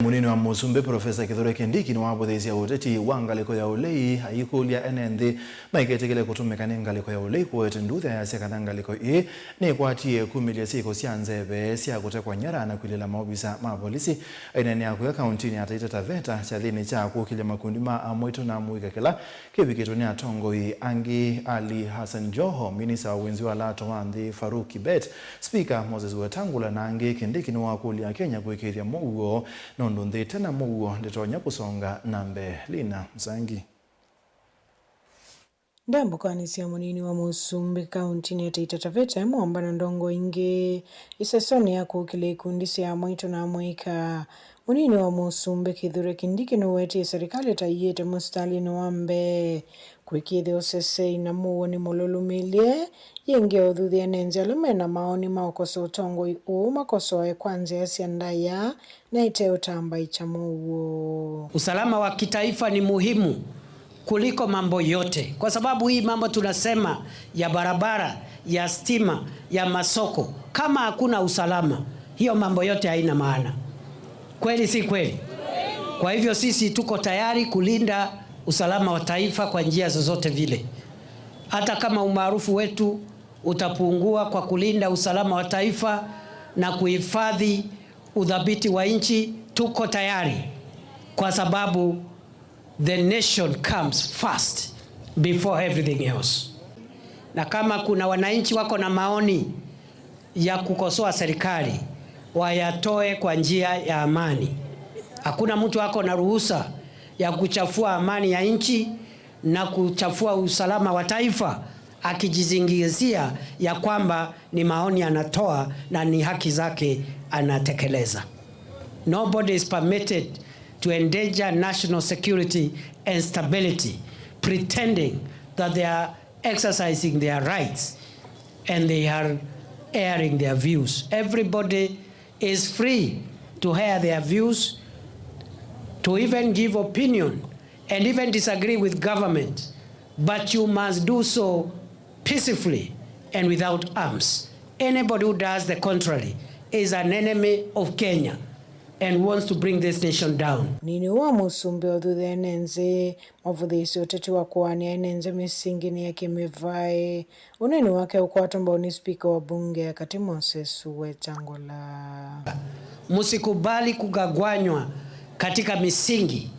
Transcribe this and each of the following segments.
Munini wa Musumbe Profesa Kithure Kindiki ni wabuthisia uteti wa ngaliko ya ulei ayikulia enenthi maiketekele kutumikana ngaliko ya ulei kuwete ndutha ya sekana ngaliko ni kwatie kumilia siko cia nzeve cia gutekwa nyara na kwilila maobisa ma polisi ainene ya kuya kauntini ya Taita Taveta cia thini cha kukilia makundi ma amwito na muigakela kibikito ni atongoi Angi Ali Hassan Joho, minisa wa wenzi wa Lato Wanthi Faruk Kibet, Speaker Moses Wetangula na Angi Kindiki ni wakulia Kenya kuikiria muguo nonduthi tena muguo nditonya kusonga nambe Lina Msangi. Ndambukanisia munini wa Musumbe kauntini ya Taita Taveta mwamba na ndongo ingi isesoni ya kukile ikundi cia mwito na mwika. Munini wa Musumbe Kithure Kindiki nuweti serikali taiyete mustalini wambe kwikithe osese na muoni mululumilie yenge othuthia nenzi alume na maoni maokoso utongo makosoe kwanza ya siandaya na ite utamba ichamuo. Usalama wa kitaifa ni muhimu kuliko mambo yote, kwa sababu hii mambo tunasema ya barabara, ya stima, ya masoko, kama hakuna usalama hiyo mambo yote haina maana. Kweli si kweli? Kwa hivyo sisi tuko tayari kulinda usalama wa taifa kwa njia zozote vile. Hata kama umaarufu wetu utapungua kwa kulinda usalama wa taifa na kuhifadhi udhabiti wa nchi, tuko tayari, kwa sababu the nation comes first before everything else. Na kama kuna wananchi wako na maoni ya kukosoa serikali, wayatoe kwa njia ya amani. Hakuna mtu wako na ruhusa ya kuchafua amani ya nchi na kuchafua usalama wa taifa akijizingizia ya kwamba ni maoni anatoa na ni haki zake anatekeleza. Nobody is permitted to endanger national security and stability, pretending that they are exercising their rights and they are airing their views. Everybody is free to air their views, to even give opinion and even disagree with government, but you must do so peacefully and without arms. Anybody who does the contrary is an enemy of Kenya and wants to bring this nation down. Nini wa Musumbe othuthe enenze mavuthisi uteti wa kuania enenze misingi ya kimevai uneni wake ukwatomba ni Speaker wa bunge ya kati Moses Wetangula. Musikubali kugagwanywa katika misingi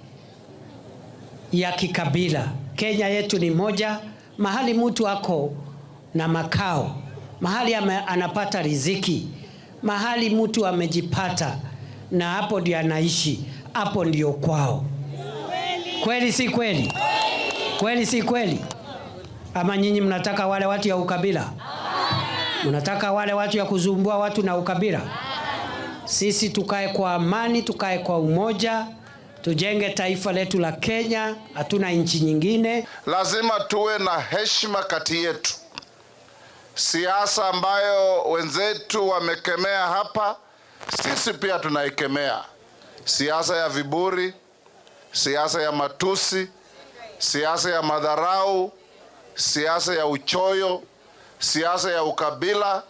ya kikabila. Kenya yetu ni moja, mahali mtu ako na makao, mahali anapata riziki, mahali mtu amejipata na hapo ndio anaishi, hapo ndio kwao. Kweli si kweli? Kweli si kweli? Ama nyinyi mnataka wale watu ya ukabila? Mnataka wale watu ya kuzumbua watu na ukabila? Sisi tukae kwa amani, tukae kwa umoja, tujenge taifa letu la Kenya, hatuna nchi nyingine. Lazima tuwe na heshima kati yetu. Siasa ambayo wenzetu wamekemea hapa, sisi pia tunaikemea. Siasa ya viburi, siasa ya matusi, siasa ya madharau, siasa ya uchoyo, siasa ya ukabila,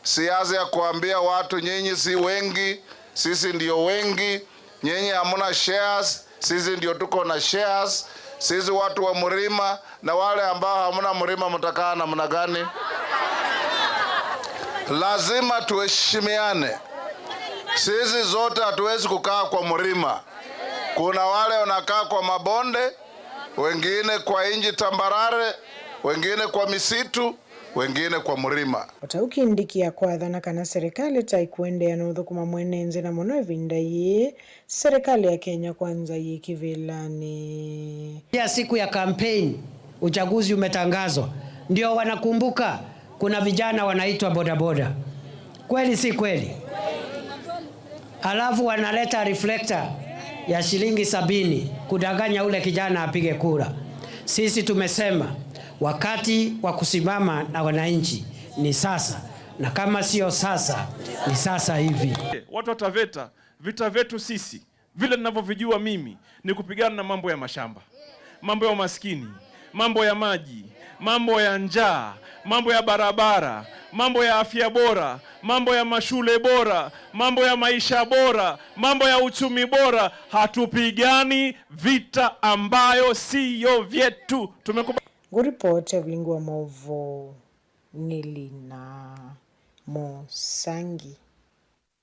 siasa ya kuambia watu nyinyi si wengi, sisi ndio wengi, nyinyi hamuna shares, sisi ndio tuko na shares, sisi watu wa Mlima na wale ambao hamuna Mlima mtakaa namna gani? Lazima tuheshimiane. Sisi zote hatuwezi kukaa kwa Mlima. Kuna wale wanakaa kwa mabonde, wengine kwa inji tambarare, wengine kwa misitu, wengine kwa Mlima. Otaukindikia kwathana kana serikali taikuende ya nuthukuma mwenenze na muno evinda ye serikali ya Kenya kwanza ye kivilani. Ya siku ya campaign, uchaguzi umetangazwa, ndio wanakumbuka kuna vijana wanaitwa bodaboda. Kweli si kweli? Alafu wanaleta reflector ya shilingi 70 kudanganya ule kijana apige kura. Sisi tumesema wakati wa kusimama na wananchi ni sasa, na kama sio sasa ni sasa hivi. Watu wa Taveta, vita vyetu sisi vile ninavyovijua mimi ni kupigana na mambo ya mashamba, mambo ya umaskini, mambo ya maji, mambo ya njaa, mambo ya barabara, mambo ya afya bora, mambo ya mashule bora, mambo ya maisha bora, mambo ya uchumi bora. Hatupigani vita ambayo siyo vyetu. Guripoti Evelyn Wamovo Nilina Mosangi.